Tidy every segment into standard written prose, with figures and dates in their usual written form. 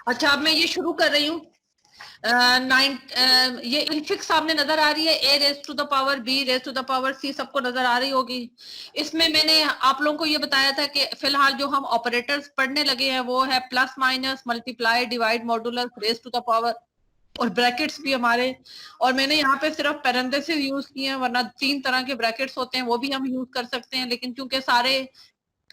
अच्छा, अब मैं ये शुरू कर रही हूँ। ये इनफिक्स सामने नजर आ रही है, A raise to the power B raise to the power C सबको नजर आ रही होगी। इसमें मैंने आप लोगों को ये बताया था कि फिलहाल जो हम ऑपरेटर्स पढ़ने लगे हैं वो है plus minus multiply divide modulus raise to the power और ब्रैकेट्स भी हमारे। और मैंने यहाँ पे सिर्फ पैरेंथेसिस यूज किए हैं, वरना 3 तरह के ब्रैकेट्स होते हैं वो भी हम यूज कर सकते हैं, लेकिन क्योंकि सारे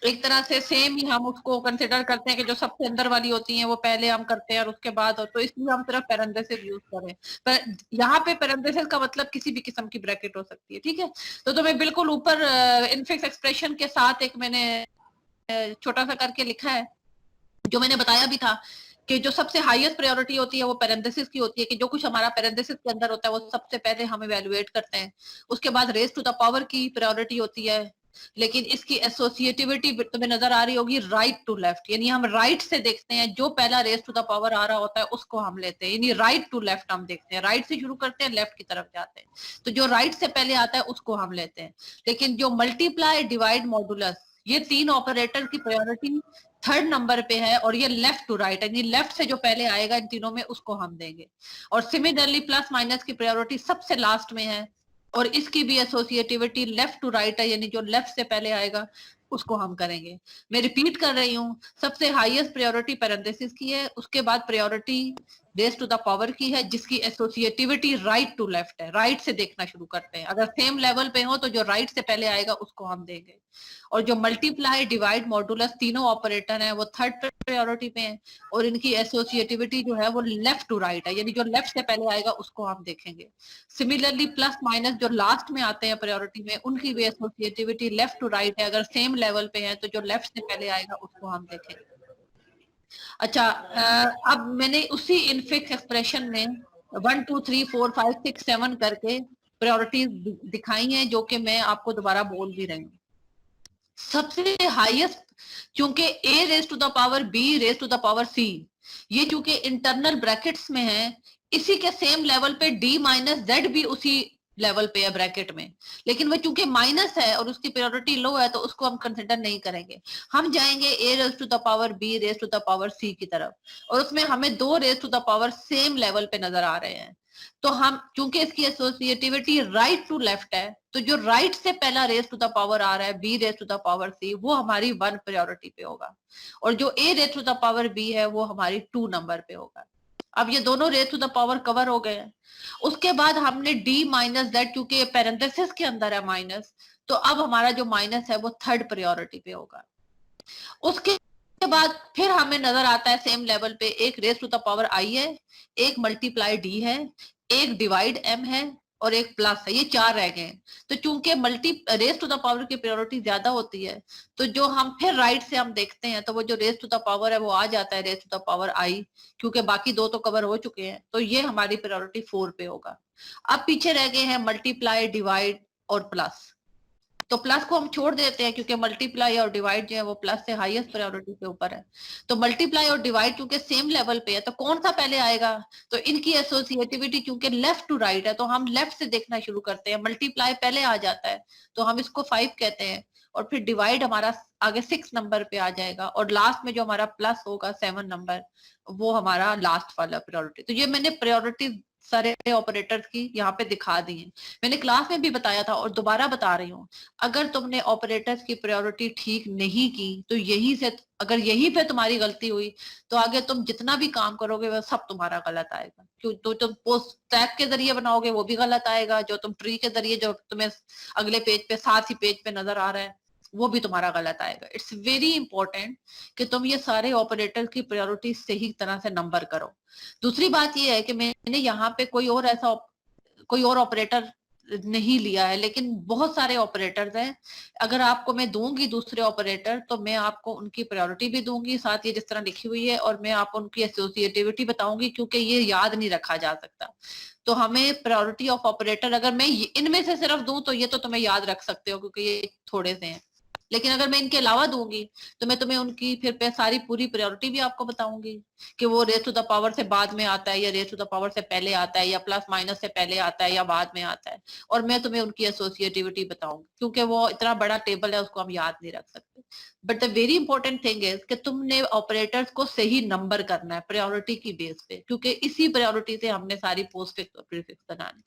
एक तरह से सेम ही हम उसको कंसिडर करते हैं कि जो सबसे अंदर वाली होती हैं वो पहले हम करते हैं और उसके बाद, और तो इसलिए हम सिर्फ पैरेंथेसिस यूज करें। पर यहाँ पे पैरेंथेसिस का मतलब किसी भी किस्म की ब्रैकेट हो सकती है, ठीक है। तो मैं बिल्कुल ऊपर इनफिक्स एक्सप्रेशन के साथ एक मैंने छोटा सा करके लिखा है, जो मैंने बताया भी था कि जो सबसे हाईएस्ट प्रायोरिटी होती है वो पैरेंथेसिस की होती है, कि जो कुछ हमारा पैरेंथेसिस के अंदर होता है वो सबसे पहले हम इवैल्यूएट करते हैं। उसके बाद रेस टू द पावर की प्रायोरिटी होती है, लेकिन इसकी एसोसिएटिविटी तुम्हें नजर आ रही होगी राइट टू लेफ्ट, यानी हम राइट से देखते हैं, जो पहला raise to the power b रहा होता है उसको हम लेते हैं, यानी राइट टू लेफ्ट हम देखते हैं, राइट से शुरू करते हैं लेफ्ट की तरफ जाते हैं, तो जो राइट से पहले आता है उसको हम लेते हैं। लेकिन जो मल्टीप्लाई डिवाइड मॉडुलस ये 3 ऑपरेटर की प्रायोरिटी 3rd नंबर पे है, और ये लेफ्ट टू राइट यानी लेफ्ट से जो पहले आएगा इन तीनों में उसको हम देंगे। और सिमिलरली प्लस माइनस की प्रायोरिटी सबसे लास्ट में है, और इसकी भी एसोसिएटिविटी लेफ्ट टू राइट है, यानी जो लेफ्ट से पहले आएगा उसको हम करेंगे। मैं रिपीट कर रही हूँ, सबसे हाईएस्ट प्रायोरिटी पैरेंथेसिस की है, उसके बाद priority raise to the power की है, जिसकी एसोसिएटिविटी राइट टू लेफ्ट है, राइट से देखना शुरू करते हैं। अगर सेम लेवल पे हो तो जो राइट से पहले आएगा उसको हम देंगे। और जो मल्टीप्लाई डिवाइड मॉडुलस तीनों ऑपरेटर हैं वो 3rd प्रायोरिटी पे हैं, और इनकी एसोसिएटिविटी जो है वो लेफ्ट टू राइट है, यानी जो लेफ्ट से पहले आएगा उसको हम देखेंगे। सिमिलरली प्लस माइनस जो लास्ट में आते हैं प्रायोरिटी में, उनकी भी एसोसिएटिविटी लेफ्ट टू राइट है, अगर सेम लेवल पे है तो जो लेफ्ट से पहले आएगा उसको हम देखेंगे। अच्छा, अब मैंने उसी इनफिक्स एक्सप्रेशन में 1 2 3 4 5 6 7 करके प्रायोरिटीज दिखाई हैं, जो कि मैं आपको दोबारा बोल भी रही हूँ। सबसे हाईएस्ट, क्योंकि A raise to the power B raise to the power C ये चूंकि इंटरनल ब्रैकेट्स में है, इसी के सेम लेवल पे डी माइनस जेड भी उसी लेवल पे है ब्रैकेट में, लेकिन वो चूंकि माइनस है और उसकी प्रायोरिटी लो है तो उसको हम कंसिडर नहीं करेंगे। हम जाएंगे a raise to the power B raise to the power c की तरफ, और उसमें हमें 2 raise to the power same level पे नजर आ रहे हैं। तो हम चूंकि इसकी एसोसिएटिविटी राइट टू लेफ्ट है, तो जो राइट से पहला raise to the power b रहा to the raise to the power सी वो हमारी 1 प्रायोरिटी पे होगा, और जो a raise to the power b है वो हमारी 2 नंबर पे होगा। अब ये दोनों raise to the power cover हो गए हैं। उसके बाद हमने डी माइनस जेड, क्योंकि ये पैरेंथेसिस के अंदर है माइनस, तो अब हमारा जो माइनस है वो 3rd प्रायोरिटी पे होगा। उसके बाद फिर हमें नजर आता है सेम लेवल पे एक रेस टू द पावर आई है, एक मल्टीप्लाई डी है, एक डिवाइड एम है, और एक प्लस है, ये 4 रह गए। तो चूंकि multi raise to the power की प्रायोरिटी ज्यादा होती है, तो जो हम फिर राइट से हम देखते हैं तो वो जो रेस टू द पावर है वो आ जाता है रेस टू द पावर आई, क्योंकि बाकी 2 तो कवर हो चुके हैं, तो ये हमारी प्रायोरिटी 4 पे होगा। अब पीछे रह गए हैं मल्टीप्लाई डिवाइड और प्लस, तो प्लस को हम छोड़ देते हैं क्योंकि मल्टीप्लाई और डिवाइड जो है वो प्लस से हाईएस्ट प्रायोरिटी के ऊपर है। तो मल्टीप्लाई और डिवाइड क्योंकि सेम लेवल पे है, तो कौन सा पहले आएगा, तो इनकी एसोसिएटिविटी क्योंकि लेफ्ट टू राइट है तो हम लेफ्ट से देखना शुरू करते हैं। मल्टीप्लाई पहले आ जाता है तो हम इसको 5 कहते हैं, और फिर डिवाइड हमारा आगे 6 नंबर पे आ जाएगा, और लास्ट में जो हमारा प्लस होगा 7 नंबर, वो हमारा लास्ट वाला प्रायोरिटी। तो ये मैंने प्रायोरिटी सारे ऑपरेटर्स की यहाँ पे दिखा दी है। मैंने क्लास में भी बताया था और दोबारा बता रही हूँ, अगर तुमने ऑपरेटर्स की प्रायोरिटी ठीक नहीं की तो यही से, अगर यही पे तुम्हारी गलती हुई तो आगे तुम जितना भी काम करोगे वह सब तुम्हारा गलत आएगा। क्यों, तो तुम पोस्ट टैग के जरिए बनाओगे वो भी गलत आएगा, जो तुम ट्री के जरिए जो तुम्हें अगले पेज पे साथ ही पेज पे नजर आ रहा है वो भी तुम्हारा गलत आएगा। इट्स वेरी इंपॉर्टेंट कि तुम ये सारे ऑपरेटर की प्रायोरिटी सही तरह से नंबर करो। दूसरी बात ये है कि मैंने यहाँ पे कोई और ऑपरेटर नहीं लिया है, लेकिन बहुत सारे ऑपरेटर्स हैं। अगर आपको मैं दूंगी दूसरे ऑपरेटर तो मैं आपको उनकी प्रायोरिटी भी दूंगी साथ, ये जिस तरह लिखी हुई है, और मैं आपको उनकी एसोसिएटिविटी बताऊंगी, क्योंकि ये याद नहीं रखा जा सकता। तो हमें प्रायोरिटी ऑफ ऑपरेटर अगर मैं इनमें से सिर्फ दूं तो ये तो तुम्हें याद रख सकते हो क्योंकि ये थोड़े से हैं, लेकिन अगर मैं इनके अलावा दूंगी तो मैं तुम्हें उनकी फिर पे सारी पूरी प्रायोरिटी भी आपको बताऊंगी कि वो रेस टू द पावर से बाद में आता है या रेस टू द पावर से पहले आता है या प्लस माइनस से पहले आता है या बाद में आता है, और मैं तुम्हें उनकी एसोसिएटिविटी बताऊंगी, क्योंकि वो इतना बड़ा टेबल है उसको हम याद नहीं रख सकते। But the very important thing is कि तुमने ऑपरेटर्स को सही नंबर करना है प्रायोरिटी की बेस पे, क्योंकि इसी प्रायोरिटी से हमने सारी पोस्ट फिक्स और प्रीफिक्स बनानी।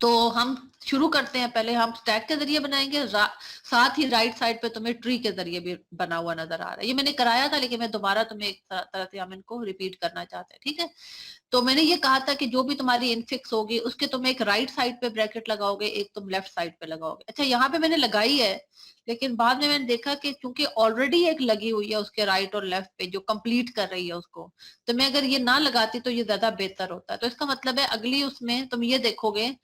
तो हम शुरू करते हैं, पहले हम स्टैक के जरिए बनाएंगे, साथ ही राइट साइड पे तुम्हें ट्री के जरिए भी बना हुआ नजर आ रहा है। ये मैंने कराया था, लेकिन मैं दोबारा तुम्हें एक तरह से हम इनको रिपीट करना चाहते हैं, ठीक है। तो मैंने ये कहा था कि जो भी तुम्हारी इनफिक्स होगी उसके तुम एक राइट साइड पे ब्रैकेट लगाओगे, एक तुम लेफ्ट साइड पे लगाओगे। अच्छा, यहाँ पे मैंने लगाई है, लेकिन बाद में मैंने देखा कि क्योंकि ऑलरेडी एक लगी हुई है उसके राइट और लेफ्ट पे जो कंप्लीट कर रही है उसको, तो मैं अगर ये ना लगाती तो ये ज्यादा बेहतर होता है। तो इसका मतलब है अगली उसमें तुम ये देखोगे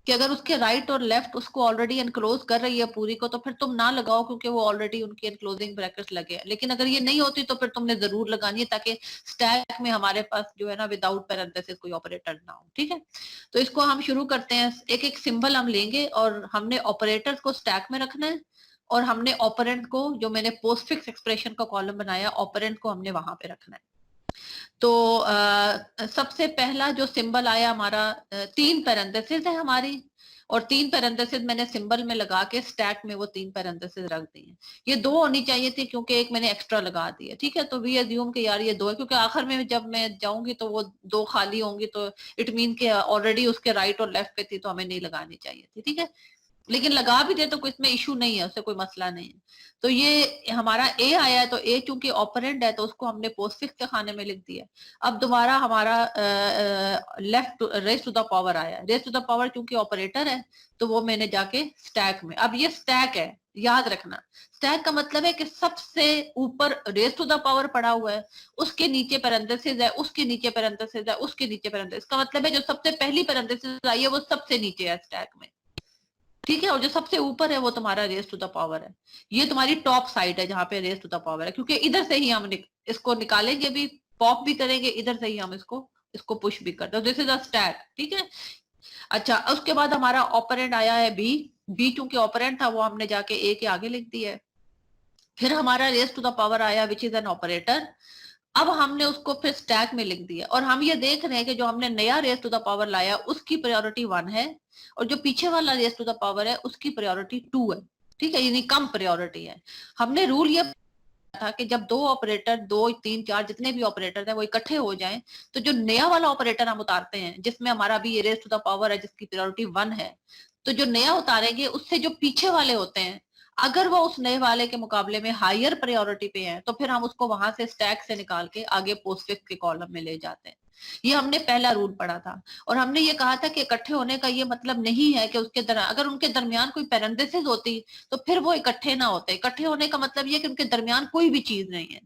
कि अगर उसके राइट और लेफ्ट उसको ऑलरेडी एनक्लोज कर रही है पूरी को, तो फिर तुम ना लगाओ, क्योंकि वो ऑलरेडी उनकी एनक्लोजिंग ब्रैकेट्स लगे हैं। लेकिन अगर ये नहीं होती तो फिर तुमने जरूर लगानी है, ताकि स्टैक में हमारे पास जो है ना विदाउट पैरेंथेसिस कोई ऑपरेटर ना हो, ठीक है। तो इसको हम शुरू करते हैं, एक एक सिंबल हम लेंगे और हमने ऑपरेटर्स को स्टैक में रखना है, और हमने ऑपरेंट को, जो मैंने पोस्टफिक्स एक्सप्रेशन का कॉलम बनाया, ऑपरेंट को हमने वहां पे रखना है। तो सबसे पहला जो सिंबल आया हमारा, 3 पैरेंथेसिस है हमारी, और 3 पैरेंथेसिस मैंने सिंबल में लगा के स्टैक में वो 3 पैरेंथेसिस रख दी हैं। ये 2 होनी चाहिए थी, क्योंकि एक मैंने एक्स्ट्रा लगा दी है, ठीक है। तो वी अज्यूम कि यार ये 2 है, क्योंकि आखिर में जब मैं जाऊंगी तो वो 2 खाली होंगी, तो इट मीन के ऑलरेडी उसके राइट और लेफ्ट पे थी, तो हमें नहीं लगानी चाहिए थी, ठीक है। लेकिन लगा भी दे तो कोई इसमें इशू नहीं है, उससे कोई मसला नहीं है। तो ये हमारा ए आया है, तो ए चूंकि ऑपरेंड है तो उसको हमने पोस्टफिक्स के खाने में लिख दिया। अब दोबारा हमारा left raise to the power आया, रेस टू द पावर क्योंकि ऑपरेटर है तो वो मैंने जाके स्टैक में, अब ये स्टैक है, याद रखना। स्टैक का मतलब है कि सबसे ऊपर रेस टू द पावर पड़ा हुआ है, उसके नीचे पैरेंथेसिस है, उसके नीचे पैरेंथेसिस है, उसके नीचे पैरेंथेसिस। इसका मतलब है जो सबसे पहली पैरेंथेसिस आई है वो सबसे नीचे है स्टैक में, ठीक है। और जो सबसे ऊपर है वो तुम्हारा रेस टू द पावर है। ये तुम्हारी टॉप साइड है जहां पे रेस टू द पावर है, क्योंकि इधर से ही हम इसको निकालेंगे भी, पॉप भी करेंगे, इधर से ही हम इसको पुश भी करते हैं। दिस इज अ स्टैक, ठीक है। अच्छा, उसके बाद हमारा ऑपरेंड आया है बी। बी चूंकि ऑपरेंड था वो हमने जाके ए के आगे लिख दिया है। फिर हमारा रेस टू द पावर आया विच इज एन ऑपरेटर। अब हमने उसको फिर स्टैक में लिख दिया, और हम ये देख रहे हैं कि जो हमने नया रेस टू द पावर लाया उसकी प्रायोरिटी 1 है, और जो पीछे वाला रेस टू द पावर है उसकी प्रायोरिटी 2 है, ठीक है, यानी कम प्रायोरिटी है। हमने रूल ये था कि जब 2 ऑपरेटर, 2 3 4 जितने भी ऑपरेटर हैं वो इकट्ठे हो जाएं, तो जो नया वाला ऑपरेटर हम उतारते हैं, जिसमें हमारा अभी ये रेस टू द पावर है जिसकी प्रायोरिटी 1 है, तो जो नया उतारेंगे उससे जो पीछे वाले होते हैं, अगर वो उस नए वाले के मुकाबले में हायर प्रायोरिटी पे है, तो फिर हम उसको वहां से स्टैक से निकाल के आगे पोस्टफिक्स के कॉलम में ले जाते हैं। ये हमने पहला रूल पढ़ा था। और हमने ये कहा था कि इकट्ठे होने का ये मतलब नहीं है कि उसके अगर उनके दरमियान कोई पैरेंथेसिस होती तो फिर वो इकट्ठे ना होते। इकट्ठे होने का मतलब ये कि उनके दरमियान कोई भी चीज नहीं है।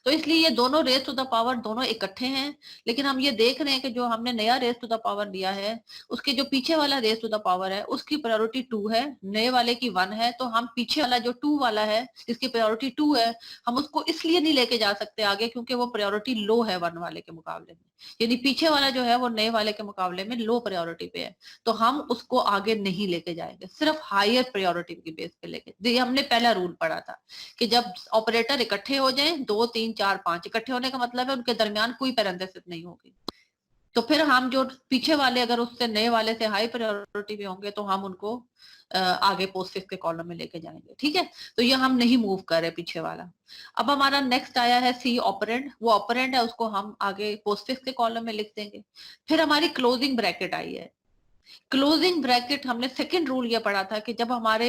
तो इसलिए ये दोनों रेस टू द पावर दोनों इकट्ठे हैं। लेकिन हम ये देख रहे हैं कि जो हमने नया रेस टू द पावर लिया है, उसके जो पीछे वाला रेस टू द पावर है उसकी प्रायोरिटी 2 है, नए वाले की 1 है। तो हम पीछे वाला जो 2 वाला है जिसकी प्रायोरिटी 2 है, हम उसको इसलिए नहीं लेके जा सकते आगे क्योंकि वो प्रायोरिटी लो है 1 वाले के मुकाबले में। यानी पीछे वाला जो है वो नए वाले के मुकाबले में लो प्रायोरिटी पे है, तो हम उसको आगे नहीं लेके जाएंगे, सिर्फ हायर प्रायोरिटी की बेस पे लेके। ये हमने पहला रूल पढ़ा था कि जब ऑपरेटर इकट्ठे हो जाएं, 2 3 4 5, इकट्ठे होने का मतलब है उनके दरमियान कोई पैरेंथेसिस नहीं होगी, तो फिर हम जो पीछे वाले अगर उससे नए वाले से हाई प्रायोरिटी पे होंगे तो हम उनको आगे पोस्टफिक्स के कॉलम में लेके जाएंगे, ठीक है। तो ये हम नहीं मूव कर रहे पीछे वाला। अब हमारा नेक्स्ट आया है सी ऑपरेंड। वो ऑपरेंड है, उसको हम आगे पोस्टफिक्स के कॉलम में लिख देंगे। फिर हमारी क्लोजिंग ब्रैकेट आई है। क्लोजिंग ब्रैकेट हमने सेकंड रूल ये पढ़ा था कि जब हमारे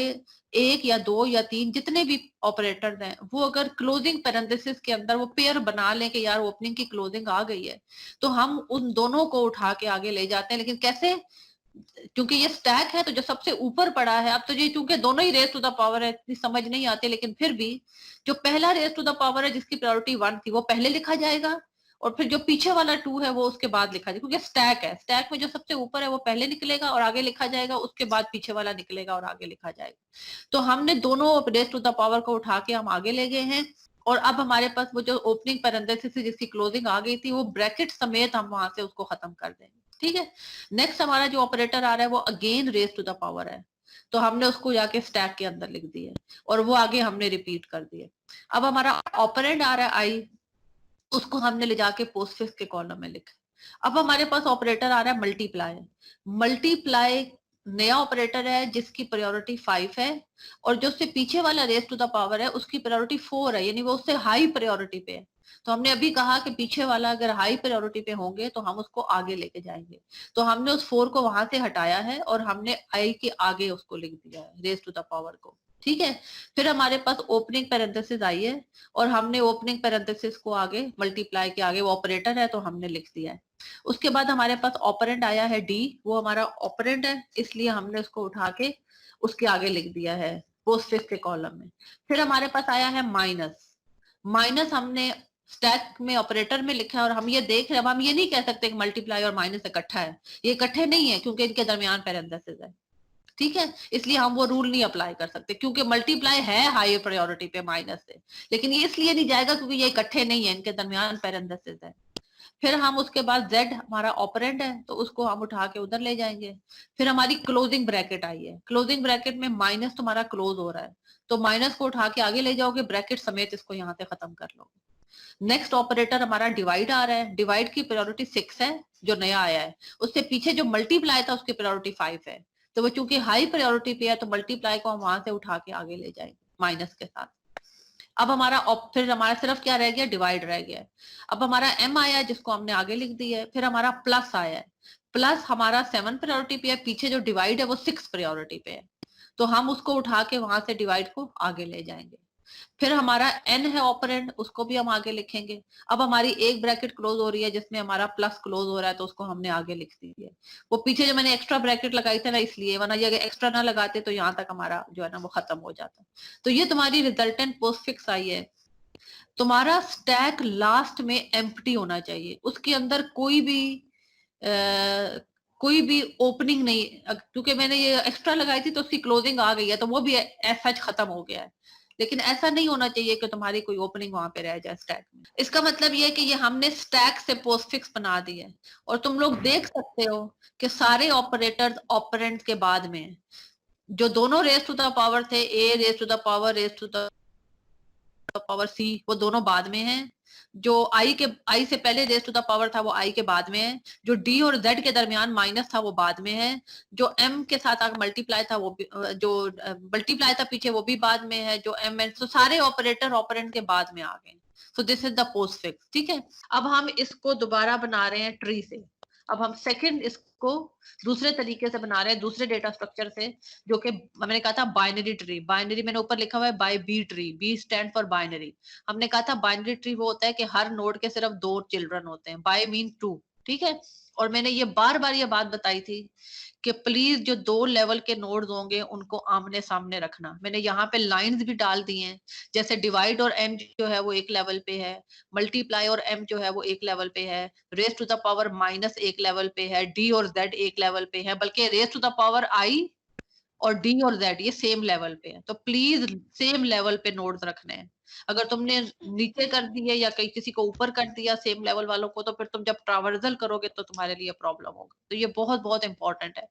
1 या 2 या 3 जितने भी ऑपरेटर्स हैं वो अगर क्लोजिंग पैरेंथेसिस के अंदर वो पेयर बना लें कि यार ओपनिंग की क्लोजिंग आ गई है, तो हम उन दोनों को उठा के आगे ले जाते हैं। लेकिन कैसे? क्योंकि ये स्टैक है तो जो सबसे ऊपर पड़ा है, अब तो ये चूंकि दोनों ही रेस टू द पावर है इतनी समझ नहीं आती, लेकिन फिर भी जो पहला रेस टू द पावर है जिसकी प्रायोरिटी 1 थी वो पहले लिखा जाएगा, और फिर जो पीछे वाला 2 है वो उसके बाद लिखा जाएगा, क्योंकि स्टैक है। स्टैक में जो सबसे ऊपर है वो पहले निकलेगा और आगे लिखा जाएगा, उसके बाद पीछे वाला निकलेगा और आगे लिखा जाएगा। तो हमने दोनों रेस टू द पावर को उठा के हम आगे ले गए हैं, और अब हमारे पास वो जो ओपनिंग पैरेंथेसिस जिसकी क्लोजिंग आ गई थी वो ब्रैकेट समेत हम वहां से उसको खत्म कर देंगे, ठीक है। नेक्स्ट हमारा जो ऑपरेटर आ रहा है वो again raise to the power है, तो हमने उसको जाके स्टैक के अंदर लिख दिया और वो आगे हमने रिपीट कर दिया। अब हमारा ऑपरेंड आ रहा है आई, उसको हमने ले जाके पोस्टफिक्स के कॉलम में लिखा। अब हमारे पास ऑपरेटर आ रहा है मल्टीप्लाई। मल्टीप्लाई नया ऑपरेटर है जिसकी प्रायोरिटी 5 है और जो उससे पीछे वाला रेज टू द पावर है उसकी प्रायोरिटी 4 है, यानी वो उससे हाई प्रायोरिटी पे है। तो हमने अभी कहा कि पीछे वाला अगर हाई प्रायोरिटी पे होंगे तो हम उसको आगे लेके जाएंगे, तो हमने उस 4 को वहां से हटाया है और हमने आई के आगे उसको लिख दिया है रेज टू द पावर को, ठीक है। फिर हमारे पास ओपनिंग पैरेंथेसिस आई है और हमने ओपनिंग पैरेंथेसिस को आगे मल्टीप्लाई के आगे वो ऑपरेटर है तो हमने लिख दिया है। उसके बाद हमारे पास ऑपरेंड आया है डी, वो हमारा ऑपरेंड है इसलिए हमने उसको उठा के उसके आगे लिख दिया है पोस्टफिक्स के कॉलम में। फिर हमारे पास आया है माइनस, माइनस हमने स्टैक में ऑपरेटर में लिखा है और हम ये देख रहे हैं, अब हम ये नहीं कह सकते कि मल्टीप्लाई और माइनस इकट्ठा है, ये इकट्ठे नहीं है क्योंकि इनके दरमियान पैरेंथेसिस है, ठीक है। इसलिए हम वो रूल नहीं अप्लाई कर सकते क्योंकि मल्टीप्लाई है हाई प्रायोरिटी पे माइनस से, लेकिन ये इसलिए नहीं जाएगा क्योंकि ये इकट्ठे नहीं है, इनके दरमियान पैरेंथेसिस है। फिर हम उसके बाद z हमारा ऑपरेंड है तो उसको हम उठा के उधर ले जाएंगे। फिर हमारी क्लोजिंग ब्रैकेट आई है, क्लोजिंग ब्रैकेट में माइनस तुम्हारा क्लोज हो रहा है तो माइनस को उठा के आगे ले जाओगे, ब्रैकेट समेत इसको यहाँ से खत्म कर लोगे। नेक्स्ट ऑपरेटर हमारा डिवाइड आ रहा है, डिवाइड की प्रायोरिटी 6 है जो नया आया है, उससे पीछे जो मल्टीप्लाई था उसकी प्रायोरिटी 5 है, तो वो चूंकि हाई प्रायोरिटी पे है तो मल्टीप्लाई को हम वहां से उठा के आगे ले जाएंगे माइनस के साथ। अब हमारा फिर हमारा सिर्फ क्या रह गया, डिवाइड रह गया। अब हमारा m आया जिसको हमने आगे लिख दिया है। फिर हमारा प्लस आया है, प्लस हमारा 7 प्रायोरिटी पे है, पीछे जो डिवाइड है वो 6 प्रायोरिटी पे है, तो हम उसको उठा के वहां से डिवाइड को आगे ले जाएंगे। फिर हमारा n है ऑपरेंड, उसको भी हम आगे लिखेंगे। अब हमारी एक ब्रैकेट क्लोज हो रही है जिसमें हमारा प्लस क्लोज हो रहा है तो उसको हमने आगे लिख दी है। वो पीछे जो मैंने एक्स्ट्रा ब्रैकेट लगाई थी ना इसलिए, वरना ये अगर एक्स्ट्रा ना लगाते तो यहाँ तक हमारा जो है ना वो खत्म हो जाता। तो ये तुम्हारी रिजल्टेंट पोस्टफिक्स आई है। तुम्हारा स्टैक लास्ट में एम्प्टी होना चाहिए, उसके अंदर कोई भी ओपनिंग नहीं, क्योंकि मैंने ये एक्स्ट्रा लगाई थी तो उसकी क्लोजिंग आ गई है तो वो भी ऐसा खत्म हो गया है, लेकिन ऐसा नहीं होना चाहिए कि तुम्हारी कोई ओपनिंग वहां पे रह जाए स्टैक में। इसका मतलब ये है कि ये हमने स्टैक से पोस्टफिक्स बना दी है और तुम लोग देख सकते हो कि सारे ऑपरेटर्स ऑपरेंड के बाद में है। जो दोनों रेज टू द पावर थे, a raise to the power raise to the power सी, वो दोनों बाद में हैं। जो आई से पहले रेज टू द पावर था वो आई के बाद में है। जो डी और जेड के दरमियान माइनस था वो बाद में है। जो एम के साथ आगे मल्टीप्लाई था वो भी, जो मल्टीप्लाई था पीछे वो भी बाद में है। जो एम एन, तो सारे ऑपरेटर ऑपरेंड के बाद में आ गए। So this is the postfix, ठीक है। अब हम इसको दोबारा बना रहे हैं ट्री से। अब हम सेकंड इसको दूसरे तरीके से बना रहे हैं, दूसरे डेटा स्ट्रक्चर से, जो कि मैंने कहा था बाइनरी ट्री। बाइनरी मैंने ऊपर लिखा हुआ है by B tree, B stand for binary. हमने कहा था बाइनरी ट्री वो होता है कि हर नोड के सिर्फ 2 चिल्ड्रन होते हैं, बाय मीन 2, ठीक है। और मैंने ये बार बार ये बात बताई थी कि प्लीज जो 2 लेवल के नोड्स होंगे उनको आमने सामने रखना। मैंने यहाँ पे लाइंस भी डाल दी हैं, जैसे डिवाइड और एन जो है वो एक लेवल पे है, मल्टीप्लाई और एम जो है वो एक लेवल पे है, raise to the power minus एक लेवल पे है, डी और जेड एक लेवल पे है, बल्कि रेज टू द पावर आई और डी और जेड ये सेम लेवल पे है। तो प्लीज सेम लेवल पे नोड्स रखने हैं। अगर तुमने नीचे कर दिए या कहीं किसी को ऊपर कर दिया सेम लेवल वालों को, तो फिर तुम जब ट्रावर्सल करोगे तो तुम्हारे लिए प्रॉब्लम होगा। तो ये बहुत बहुत इंपॉर्टेंट है।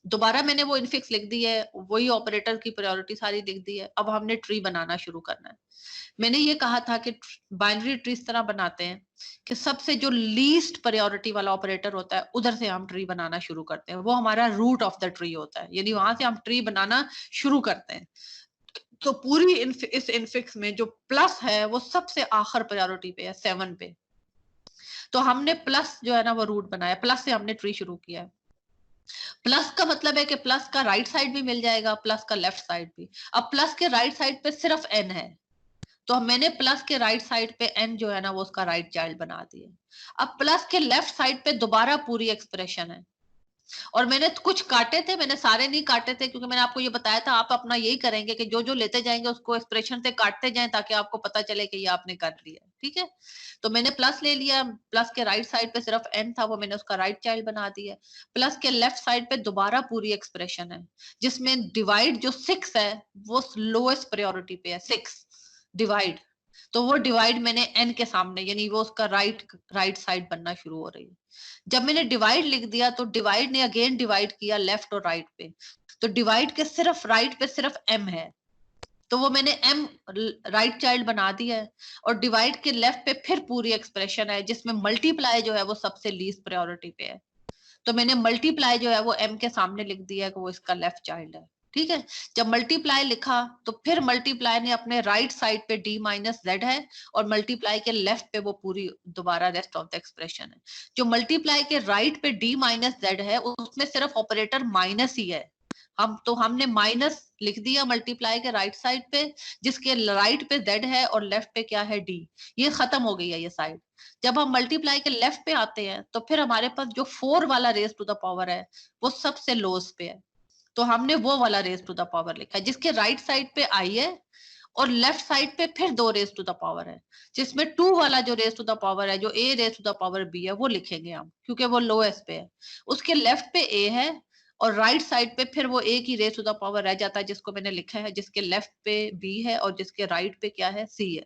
दोबारा मैंने वो इनफिक्स लिख दी है, वही ऑपरेटर की प्रायोरिटी सारी लिख दी है। अब हमने ट्री बनाना शुरू करना है। मैंने ये कहा था कि बाइनरी ट्री इस तरह बनाते हैं कि सबसे जो लीस्ट प्रायोरिटी वाला ऑपरेटर होता है उधर से हम ट्री बनाना शुरू करते हैं, वो हमारा रूट ऑफ द ट्री होता है, यानी वहां से हम ट्री बनाना शुरू करते हैं। तो पूरी इस इनफिक्स में जो प्लस है वो सबसे आखिर प्रायोरिटी पे है, 7 पे। तो हमने प्लस जो है ना वो रूट बनाया, प्लस से हमने ट्री शुरू किया है। प्लस का मतलब है कि प्लस का राइट साइड भी मिल जाएगा, प्लस का लेफ्ट साइड भी। अब प्लस के राइट साइड पे सिर्फ एन है, तो मैंने प्लस के राइट साइड पे एन जो है ना वो उसका राइट चाइल्ड बना दिया। अब प्लस के लेफ्ट साइड पे दोबारा पूरी एक्सप्रेशन है, और मैंने कुछ काटे थे, मैंने सारे नहीं काटे थे क्योंकि मैंने आपको ये बताया था आप अपना यही करेंगे कि जो जो लेते जाएंगे उसको एक्सप्रेशन से काटते जाएं ताकि आपको पता चले कि ये आपने कर लिया, ठीक है। तो मैंने प्लस ले लिया, प्लस के राइट साइड पे सिर्फ एन था, वो मैंने उसका राइट चाइल्ड बना दिया। प्लस के लेफ्ट साइड पे दोबारा पूरी एक्सप्रेशन है जिसमें डिवाइड जो 6 है वो लोएस्ट प्रायोरिटी पे है, 6 डिवाइड। तो वो डिवाइड मैंने एन के सामने, यानी वो उसका राइट साइड बनना शुरू हो रही है। जब मैंने डिवाइड लिख दिया तो डिवाइड ने अगेन डिवाइड किया लेफ्ट और राइट पे, तो डिवाइड के सिर्फ राइट पे सिर्फ एम है, तो वो मैंने एम राइट चाइल्ड बना दिया है। और डिवाइड के लेफ्ट पे फिर पूरी एक्सप्रेशन है जिसमें मल्टीप्लाई जो है वो सबसे लीस्ट प्रायोरिटी पे है। तो मैंने मल्टीप्लाई जो है वो m के सामने लिख दिया कि वो इसका लेफ्ट चाइल्ड है, ठीक है। जब मल्टीप्लाई लिखा तो फिर मल्टीप्लाई ने अपने राइट साइड पे d माइनस जेड है और मल्टीप्लाई के लेफ्ट पे वो पूरी दोबारा रेस्ट ऑफ द एक्सप्रेशन है। जो मल्टीप्लाई के राइट पे d माइनस जेड है उसमें सिर्फ ऑपरेटर माइनस ही है, हमने माइनस लिख दिया मल्टीप्लाई के राइट साइड पे, जिसके राइट पे z है और लेफ्ट पे क्या है d। ये खत्म हो गई है ये साइड। जब हम मल्टीप्लाई के लेफ्ट पे आते हैं तो फिर हमारे पास जो 4 वाला रेज टू द पावर है वो सबसे लोएस्ट पे है, तो हमने वो वाला रेज टू द पावर लिखा है जिसके राइट साइड पे i है और लेफ्ट साइड पे फिर 2 रेज टू द पावर है, जिसमें 2 वाला जो रेज टू द पावर है जो a raise to the power b है वो लिखेंगे हम क्योंकि वो लोएस्ट पे है। उसके लेफ्ट पे a है और राइट साइड पे फिर वो a की रेज टू द पावर रह जाता है जिसको मैंने लिखा है, जिसके लेफ्ट पे b है और जिसके राइट पे क्या है c है।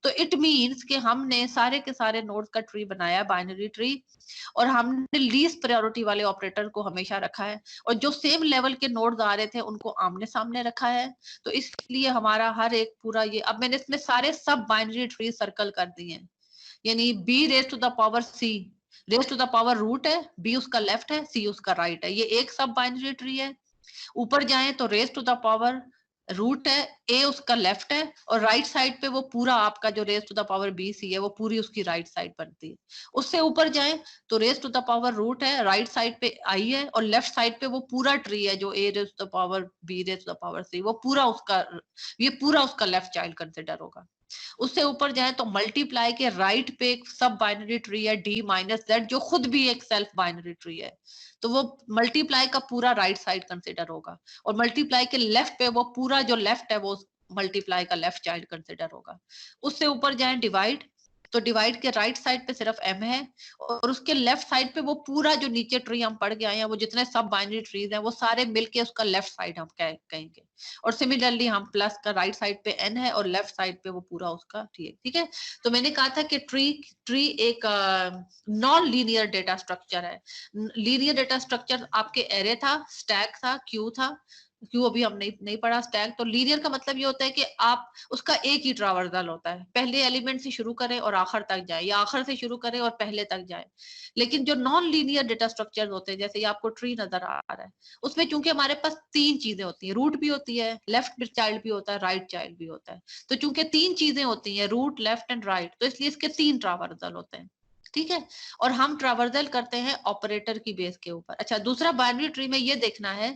तो इट मींस कि हमने सारे के सारे नोड्स का ट्री बनाया, बाइनरी ट्री, और हमने लीस्ट प्रायोरिटी वाले ऑपरेटर को हमेशा रखा है और जो सेम लेवल के नोड्स आ रहे थे उनको आमने सामने रखा है। तो इसलिए हमारा हर एक पूरा ये, अब मैंने इसमें सारे सब बाइनरी ट्री सर्कल कर दिए हैं, यानी b raise to the power c raise to the power root है, b उसका लेफ्ट है, c उसका राइट है, ये एक सब बाइनरी ट्री है। ऊपर जाएं तो raise to the power root है, a उसका लेफ्ट है और राइट साइड पे वो पूरा आपका जो raise to the power b c है वो पूरी उसकी राइट साइड बनती है। उससे ऊपर जाएं तो raise to the power root है, राइट साइड पे i है और लेफ्ट साइड पे वो पूरा ट्री है जो a raise to the power b raise to the power c, वो पूरा उसका, ये पूरा उसका लेफ्ट चाइल्ड कंसिडर होगा। उससे ऊपर जाए तो मल्टीप्लाई के राइट पे एक सब बाइनरी ट्री है d माइनस जेड जो खुद भी एक सेल्फ बाइनरी ट्री है, तो वो मल्टीप्लाई का पूरा राइट साइड कंसिडर होगा और मल्टीप्लाई के लेफ्ट पे वो पूरा जो लेफ्ट है वो मल्टीप्लाई का लेफ्ट चाइल्ड कंसिडर होगा। उससे ऊपर जाए डिवाइड, तो डिवाइड के राइट साइड पे सिर्फ m है और उसके लेफ्ट साइड पे वो पूरा जो नीचे ट्री हम पढ़ के आए हैं वो जितने सब बाइनरी ट्रीज हैं वो सारे मिलके उसका लेफ्ट साइड हम कहेंगे। और सिमिलरली हम प्लस का राइट साइड पे n है और लेफ्ट साइड पे वो पूरा उसका t है, ठीक है। तो मैंने कहा था कि ट्री एक नॉन लीनियर डेटा स्ट्रक्चर है। लीनियर डेटा स्ट्रक्चर आपके एरे था, स्टैक था, क्यू था, क्यों अभी हम नहीं पढ़ा स्टैक। तो लीनियर का मतलब ये होता है कि आप उसका एक ही ट्रावर्सल होता है, पहले एलिमेंट से शुरू करें और आखिर तक जाए या आखिर से शुरू करें और पहले तक जाए। लेकिन जो नॉन लीनियर डेटा स्ट्रक्चर होते हैं जैसे ये आपको ट्री नजर आ रहा है उसमें चूंकि हमारे पास 3 चीजें होती है, रूट भी होती है, लेफ्ट चाइल्ड भी होता है, राइट चाइल्ड भी होता है। तो चूंकि 3 चीजें होती है, रूट, लेफ्ट एंड राइट, तो इसलिए इसके 3 ट्रावर्सल होते हैं, ठीक है। और हम ट्रावर्सल करते हैं ऑपरेटर की बेस के ऊपर। अच्छा, दूसरा बाइनरी ट्री में ये देखना है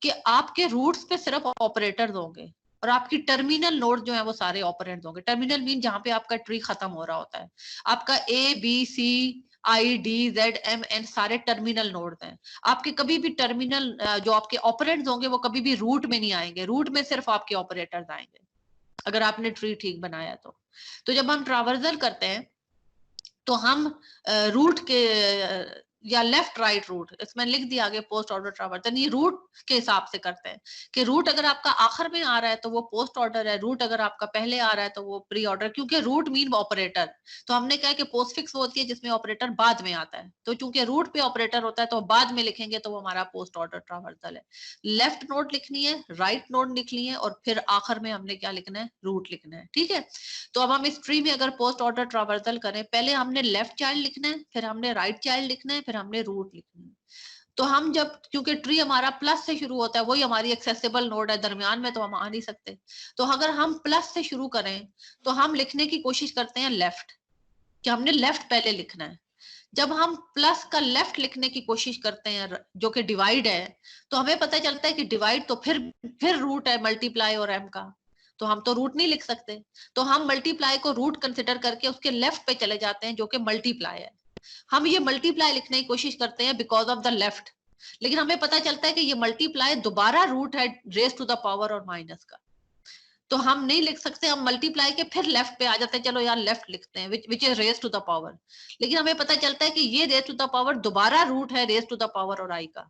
कि आपके रूट्स पे सिर्फ ऑपरेटर्स होंगे और आपकी टर्मिनल नोड जो है वो सारे ऑपरेंड्स होंगे। टर्मिनल मीन जहां पे आपका ट्री खत्म हो रहा होता है, आपका A B C I D Z M N सारे टर्मिनल नोड्स हैं। आपके कभी भी टर्मिनल जो आपके ऑपरेंड्स होंगे वो कभी भी रूट में नहीं आएंगे, रूट में सिर्फ आपके ऑपरेटर्स आएंगे अगर आपने ट्री ठीक बनाया तो जब हम ट्रावर्सल करते हैं तो हम रूट के या लेफ्ट राइट रूट, इसमें लिख दिया आगे पोस्ट ऑर्डर ट्रावर्सल, ये रूट के हिसाब से करते हैं कि रूट अगर आपका आखिर में आ रहा है तो वो पोस्ट ऑर्डर है, रूट अगर आपका पहले आ रहा है तो वो प्री ऑर्डर, क्योंकि रूट मीन ऑपरेटर। तो हमने कहा कि पोस्ट फिक्स वो होती है जिसमें ऑपरेटर बाद में आता है, तो चूंकि रूट पे ऑपरेटर होता है तो बाद में लिखेंगे तो वो हमारा पोस्ट ऑर्डर ट्रावर्सल है। लेफ्ट नोड लिखनी है, राइट नोड लिखनी है और फिर आखिर में हमने क्या लिखना है, रूट लिखना है, ठीक है। तो अब हम इस ट्री में अगर पोस्ट ऑर्डर ट्रावर्सल करें, पहले हमने लेफ्ट चाइल्ड लिखना है, फिर हमने राइट चाइल्ड लिखना है, फिर हमने रूट लिखना है। तो हम जब, क्योंकि ट्री हमारा प्लस से शुरू होता है, वही हमारी एक्सेसिबल नोड है, दरमियान में तो हम आ नहीं सकते, तो अगर हम प्लस से शुरू करें तो हम लिखने की कोशिश करते हैं लेफ्ट, कि हमने लेफ्ट पहले लिखना है। जब हम प्लस का लेफ्ट लिखने की कोशिश करते हैं जो कि डिवाइड है, तो हमें पता चलता है कि डिवाइड तो फिर रूट है मल्टीप्लाई और एम का, तो हम तो रूट नहीं लिख सकते, तो हम मल्टीप्लाई को रूट कंसिडर करके उसके लेफ्ट पे चले जाते हैं जो कि मल्टीप्लाई है। हम ये मल्टीप्लाई लिखने की कोशिश करते हैं बिकॉज ऑफ द लेफ्ट, लेकिन हमें पता चलता है कि ये मल्टीप्लाई दोबारा रूट है रेज टू द पावर और माइनस का, तो हम नहीं लिख सकते, हम मल्टीप्लाई के फिर लेफ्ट पे आ जाते हैं, चलो यार लेफ्ट लिखते हैं which is raise to the power, लेकिन हमें पता चलता है कि ये रेज टू द पावर दोबारा रूट है रेज टू द पावर और आई का,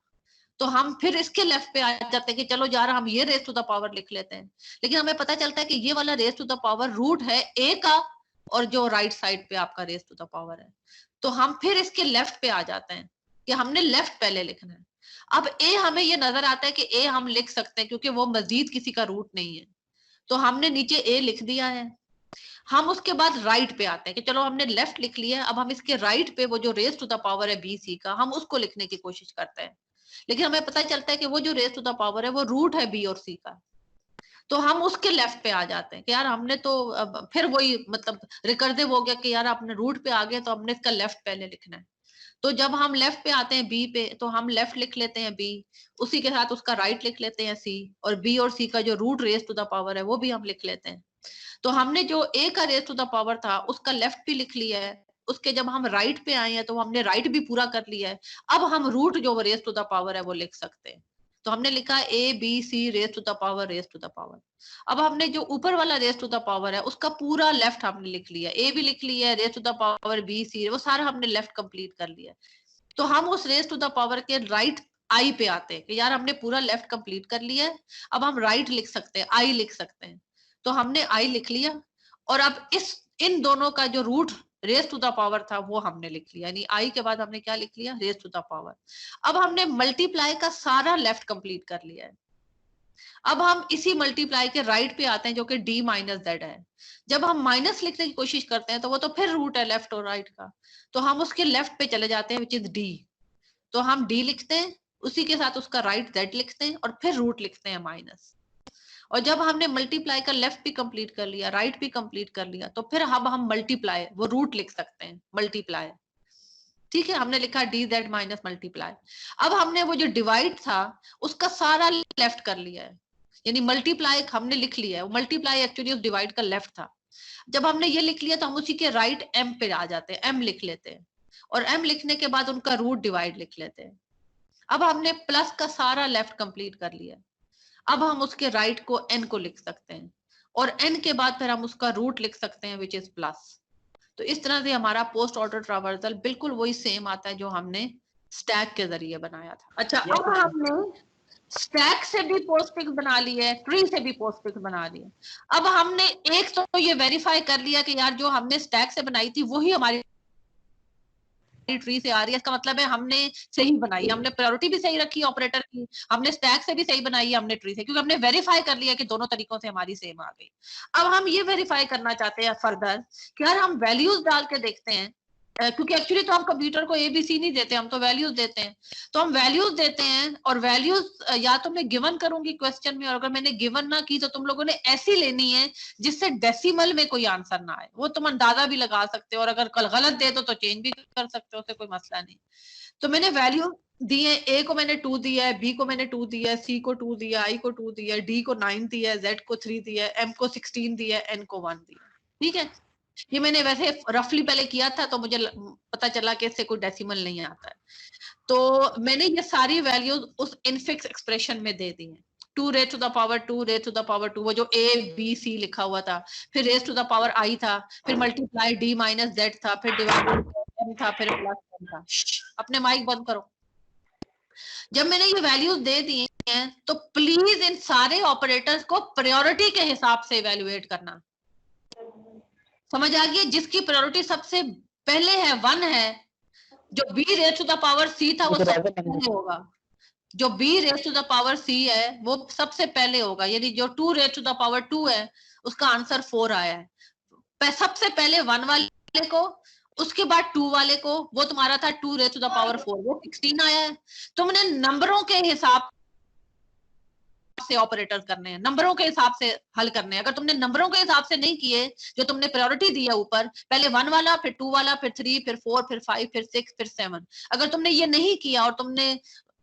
तो हम फिर इसके लेफ्ट पे आ जाते हैं कि चलो यार हम ये रेज टू द पावर लिख लेते हैं, लेकिन हमें पता चलता है कि ये वाला raise to the power root है ए का और जो राइट साइड पे आपका रेज टू द पावर है, तो हम फिर इसके लेफ्ट पे आ जाते हैं कि हमने लेफ्ट पहले लिखना है। अब ए हमें ये नजर आता है कि ए हम लिख सकते हैं क्योंकि वो मजीद किसी का रूट नहीं है, तो हमने नीचे ए लिख दिया है। हम उसके बाद राइट पे आते हैं कि चलो हमने लेफ्ट लिख लिया है, अब हम इसके राइट पे वो जो रेज टू द पावर है बी सी का, हम उसको लिखने की कोशिश करते हैं। लेकिन हमें पता चलता है कि वो जो रेज टू द पावर है वो रूट है बी और सी का, तो हम उसके लेफ्ट पे आ जाते हैं कि यार हमने तो फिर वही मतलब रिकर्सिव हो गया कि यार आपने रूट पे आ गए तो हमने इसका लेफ्ट पहले लिखना है। तो जब हम लेफ्ट पे आते हैं बी पे, तो हम लेफ्ट लिख लेते हैं बी, उसी के साथ उसका राइट लिख लेते हैं सी, और बी और सी का जो root raise to the power है वो भी हम लिख लेते हैं। तो हमने जो ए का रेज टू द पावर था उसका लेफ्ट भी लिख लिया है, उसके जब हम राइट पे आए हैं तो हमने राइट भी पूरा कर लिया है। अब हम रूट जो रेज टू द पावर है वो लिख सकते हैं। तो हमने लिखा A B C raise to the power raise to the power. अब हमने जो ऊपर वाला रेज टू द पावर है उसका पूरा लेफ्ट हमने लिख लिया, ए भी लिख लिया है, raise to the power B C, वो सारा हमने लेफ्ट कंप्लीट कर लिया। तो हम उस रेज टू द पावर के राइट आई पे आते हैं कि यार हमने पूरा लेफ्ट कंप्लीट कर लिया है, अब हम राइट लिख सकते हैं, आई लिख सकते हैं। तो हमने आई लिख लिया, और अब इस इन दोनों का जो root raise to the power था वो हमने लिख लिया, यानी आई के बाद हमने क्या लिख लिया, रेज टू द पावर। अब हमने मल्टीप्लाई का सारा लेफ्ट कंप्लीट कर लिया है। अब हम इसी मल्टीप्लाई के राइट पे आते हैं जो कि डी माइनस जेड है। जब हम माइनस लिखने की कोशिश करते हैं तो वो तो फिर रूट है लेफ्ट और राइट का, तो हम उसके लेफ्ट पे चले जाते हैं विच इज डी। तो हम डी लिखते हैं, उसी के साथ उसका राइट जेड लिखते हैं, और फिर रूट लिखते हैं माइनस। और जब हमने मल्टीप्लाई का लेफ्ट भी कंप्लीट कर लिया, राइट भी कंप्लीट कर लिया, तो फिर अब हम मल्टीप्लाई वो रूट लिख सकते हैं, मल्टीप्लाई। ठीक है, हमने लिखा डी जेड माइनस मल्टीप्लाई। अब हमने वो जो डिवाइड था उसका सारा लेफ्ट कर लिया है, यानी मल्टीप्लाई हमने लिख लिया है, वो मल्टीप्लाई एक्चुअली उस डिवाइड का लेफ्ट था। जब हमने ये लिख लिया तो हम उसी के राइट एम पे आ जाते हैं, एम लिख लेते हैं, और एम लिखने के बाद उनका रूट डिवाइड लिख लेते हैं। अब हमने प्लस का सारा लेफ्ट कंप्लीट कर लिया, अब हम उसके राइट को एन को लिख सकते हैं, और एन के बाद फिर हम उसका रूट लिख सकते हैं विच इज प्लस। तो इस तरह से हमारा पोस्ट ऑर्डर ट्रावर्सल बिल्कुल वही सेम आता है जो हमने स्टैक के जरिए बनाया था। अच्छा, अब हमने स्टैक से भी पोस्टफिक्स बना लिए, ट्री से भी पोस्टफिक्स बना लिए। अब हमने एक तो ये वेरीफाई कर लिया कि यार जो हमने स्टैक से बनाई थी वही हमारी ट्री से आ रही है, इसका मतलब है हमने सही बनाई, हमने प्रायोरिटी भी सही रखी ऑपरेटर की, हमने स्टैक से भी सही बनाई है हमने ट्री से, क्योंकि हमने वेरीफाई कर लिया कि दोनों तरीकों से हमारी सेम आ गई। अब हम ये वेरीफाई करना चाहते हैं फर्दर कि यार हम वैल्यूज डाल के देखते हैं, क्योंकि एक्चुअली तो हम कंप्यूटर को एबीसी नहीं देते, हम तो वैल्यूज देते हैं। तो हम वैल्यूज देते हैं, और वैल्यूज या तो मैं गिवन करूंगी क्वेश्चन में, और अगर मैंने गिवन ना की तो तुम लोगों ने ऐसी लेनी है जिससे डेसिमल में कोई आंसर ना आए, वो तुम अंदाजा भी लगा सकते हो, और अगर कल गलत दे तो चेंज भी कर सकते हो, उससे कोई मसला नहीं। तो मैंने वैल्यू दी है, ए को मैंने 2 दिया है, बी को मैंने 2 दिया है, सी को 2 दिया, आई को 2 दिया, डी को 9 दिया है, जेड को 3 दिया है, एम को 16 दिया है, एन को 1 दिया। ठीक है, ये मैंने वैसे रफली पहले किया था तो मुझे पता चला कि इससे कोई डेसिमल नहीं आता है। तो मैंने ये सारी वैल्यूज उस इनफिक्स एक्सप्रेशन में दे दी हैं। 2 raise to the power 2 raise to the power 2, वो जो ए बी सी लिखा हुआ था, फिर रेज टू द पावर आई था, फिर मल्टीप्लाई डी माइनस जेड था, फिर डिवाइडेड एम था, फिर प्लस एम था। अपने माइक बंद करो। जब मैंने ये वैल्यूज दे दी हैं तो प्लीज इन सारे ऑपरेटर्स को प्रायोरिटी के हिसाब से इवेल्युएट करना। समझ आ गई? जिसकी प्रायोरिटी सबसे पहले है 1 है, जो b raise to the power c था वो सबसे पहले होगा। जो b raise to the power c है वो सबसे पहले होगा, यानी जो 2 रेज टू द पावर 2 है उसका आंसर 4 आया है। सबसे पहले 1 वाले को, उसके बाद 2 वाले को, वो तुम्हारा था 2 रेज टू द पावर 4, वो 16 आया है। तुमने नंबरों के हिसाब से ऑपरेटर्स करने हैं, नंबरों के हिसाब से हल करने हैं। अगर तुमने नंबरों के हिसाब से नहीं किए, जो तुमने प्रायोरिटी दी है ऊपर, पहले 1 वाला, फिर 2 वाला, फिर 3, फिर 4, फिर 5, फिर 6, फिर 7, अगर तुमने ये नहीं किया और तुमने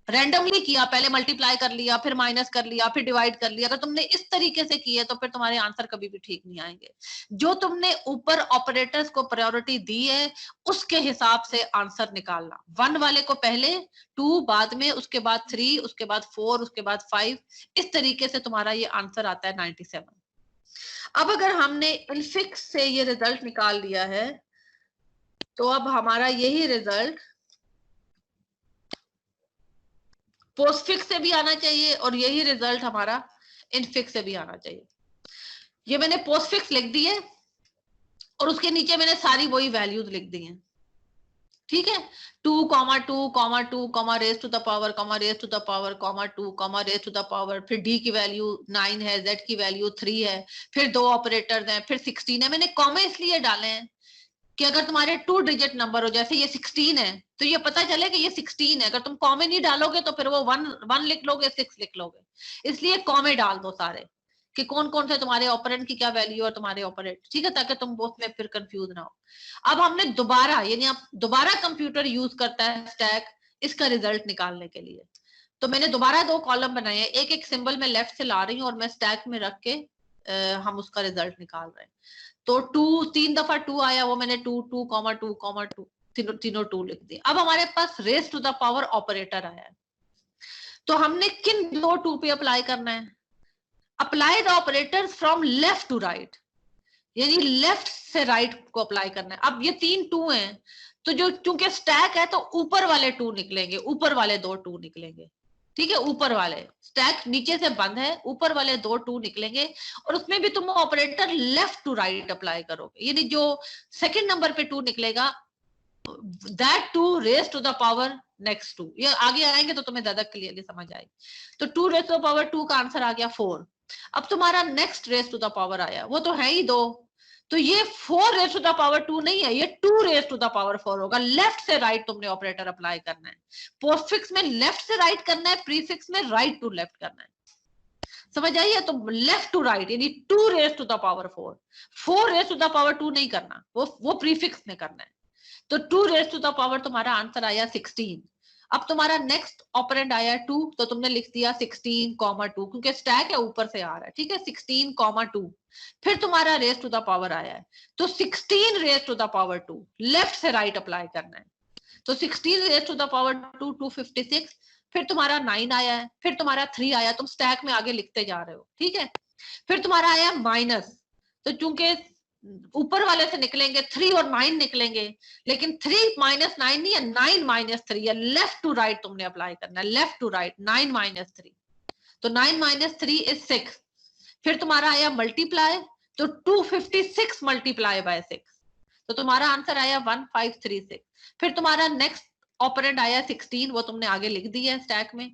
रैंडमली किया, पहले मल्टीप्लाई कर लिया, फिर माइनस कर लिया, फिर डिवाइड कर लिया, अगर तुमने इस तरीके से किए तो फिर तुम्हारे आंसर कभी भी ठीक नहीं आएंगे। जो तुमने ऊपर ऑपरेटर्स को प्रायोरिटी दी है उसके हिसाब से आंसर निकालना। 1 वाले को पहले, 2 बाद में, उसके बाद 3, उसके बाद 4, उसके बाद 5, इस तरीके से तुम्हारा ये आंसर आता है 97। अब अगर हमने इनफिक्स से ये रिजल्ट निकाल लिया है तो अब हमारा यही रिजल्ट पोस्टफिक्स से भी आना चाहिए, और यही रिजल्ट हमारा इनफिक्स से भी आना चाहिए। ये मैंने पोस्टफिक्स लिख दी है और उसके नीचे मैंने सारी वही वैल्यूज लिख दी हैं। ठीक है, 2,2,2, raise to the power, raise to the power, 2, raise to the power, फिर डी की वैल्यू 9 है, जेड की वैल्यू 3 है, फिर दो ऑपरेटर्स हैं, फिर 16 है। मैंने कॉमे इसलिए डाले हैं कि अगर तुम्हारे 2 डिजिट नंबर हो, जैसे ये 16 है, तो ये पता चले कि ये 16 है। अगर तुम कॉमे नहीं डालोगे तो फिर वो 1 लिख लोगे, 6 लिख लोगे, इसलिए कॉमे डाल दो सारे कि कौन कौन से तुम्हारे ऑपरेंड की क्या वैल्यू और तुम्हारे ऑपरेट, ठीक है, ताकि तुम बोथ में फिर कंफ्यूज ना हो। अब हमने दोबारा, यानी आप दोबारा कंप्यूटर यूज करता है स्टैक इसका रिजल्ट निकालने के लिए। तो मैंने दोबारा 2 कॉलम बनाए हैं, एक एक सिंबल मैं लेफ्ट से ला रही हूँ और मैं स्टैक में रख के हम उसका रिजल्ट निकाल रहे हैं। तो 2 3 दफा 2 आया, वो मैंने 2 2, 2, 2 तीनों 2 लिख दिए। अब हमारे पास raise to the power operator आया है, तो हमने किन दो 2 पे अप्लाई करना है? Apply the operators from left to right, यानी लेफ्ट से राइट को अप्लाई करना है। अब ये 3 2 हैं, तो जो चूंकि स्टैक है तो ऊपर वाले 2 निकलेंगे, ऊपर वाले 2 2 निकलेंगे, ठीक है, ऊपर वाले, स्टैक नीचे से बंद है, ऊपर वाले 2 2 निकलेंगे, और उसमें भी तुम operator left to right apply करोगे, यानी जो सेकंड नंबर पे 2 निकलेगा that 2 raised to the power next 2, ये आगे आएंगे तो तुम्हें ज्यादा क्लियरली समझ आएगी। तो 2 raised to the power 2 का आंसर आ गया 4। अब तुम्हारा next raise to the power आया, वो तो है ही 2, तो ये 4 रेस टू द पावर 2 नहीं है, ये 2 रेस टू द पावर 4 होगा। लेफ्ट से राइट तुमने ऑपरेटर अप्लाई करना है, पोस्टफिक्स में लेफ्ट से राइट करना है, प्रीफिक्स में राइट टू लेफ्ट करना है, समझ आइए? तो लेफ्ट टू राइट यानी 2 raise to the power 4, 4 raise to the power 2 नहीं करना, वो प्रीफिक्स में करना है। तो 2 रेस टू द पावर तुम्हारा आंसर आया 16। अब तुम्हारा नेक्स्ट ऑपरेंड आया 2, तो तुमने लिख दिया 16,2, क्योंकि स्टैक है ऊपर से आ रहा है, ठीक है, 16,2। फिर तुम्हारा रेस टू द पावर आया है, तो 16 raise to the power 2 left से राइट अप्लाई करना है। तो 16 रेस टू द पावर 2 256, फिर तुम्हारा 9 आया है, फिर तुम्हारा 3 आया, तुम स्टैक में आगे लिखते जा रहे हो, ठीक है। फिर तुम्हारा आया माइनस, तो चूंकि ऊपर वाले से निकलेंगे 3 और 9 निकलेंगे, लेकिन 3 माइनस 9 नहीं है, 9 माइनस 3 है, लेफ्ट टू राइट तुमने अप्लाई करना है, लेफ्ट टू राइट, 9 माइनस 3, तो 9 माइनस 3 इज 6। फिर तुम्हारा आया मल्टीप्लाई, तो 256 मल्टीप्लाई बाय 6, तो तुम्हारा आंसर आया 1536। फिर तुम्हारा नेक्स्ट ऑपरेंड आया 16, वो तुमने आगे लिख दिया है स्टैक में।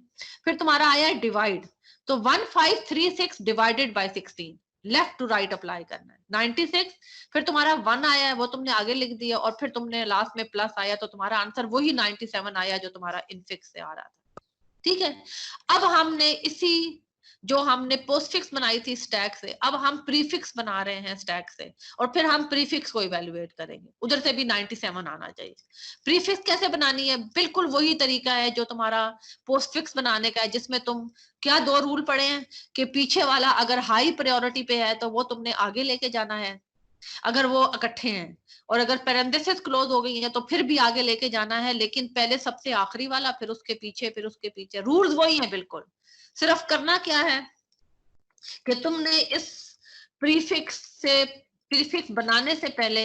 फिर तुम्हारा आया डिवाइड, तो 1536 divided by 16, left to right apply करना है, 96। फिर तुम्हारा 1 आया है, वो तुमने आगे लिख दिया, और फिर तुमने लास्ट में प्लस आया, तो तुम्हारा आंसर वही 97 आया जो तुम्हारा इनफिक्स से आ रहा था, ठीक है। अब हमने इसी जो हमने पोस्टफिक्स बनाई थी स्टैक से, अब हम प्रीफिक्स बना रहे हैं स्टैक से, और फिर हम प्रीफिक्स को इवेलुएट करेंगे, उधर से भी 97 आना चाहिए। प्रीफिक्स कैसे बनानी है? बिल्कुल वही तरीका है जो तुम्हारा पोस्टफिक्स बनाने का है, जिसमें तुम क्या 2 रूल पढ़े हैं कि पीछे वाला अगर हाई प्रायोरिटी पे है तो वो तुमने आगे लेके जाना है, अगर वो इकट्ठे हैं, और अगर पैरेंथेसिस क्लोज हो गई है तो फिर भी आगे लेके जाना है, लेकिन पहले सबसे आखिरी वाला, फिर उसके पीछे, फिर उसके पीछे। रूल्स वही हैं बिल्कुल, सिर्फ करना क्या है कि तुमने इस प्रीफिक्स बनाने से पहले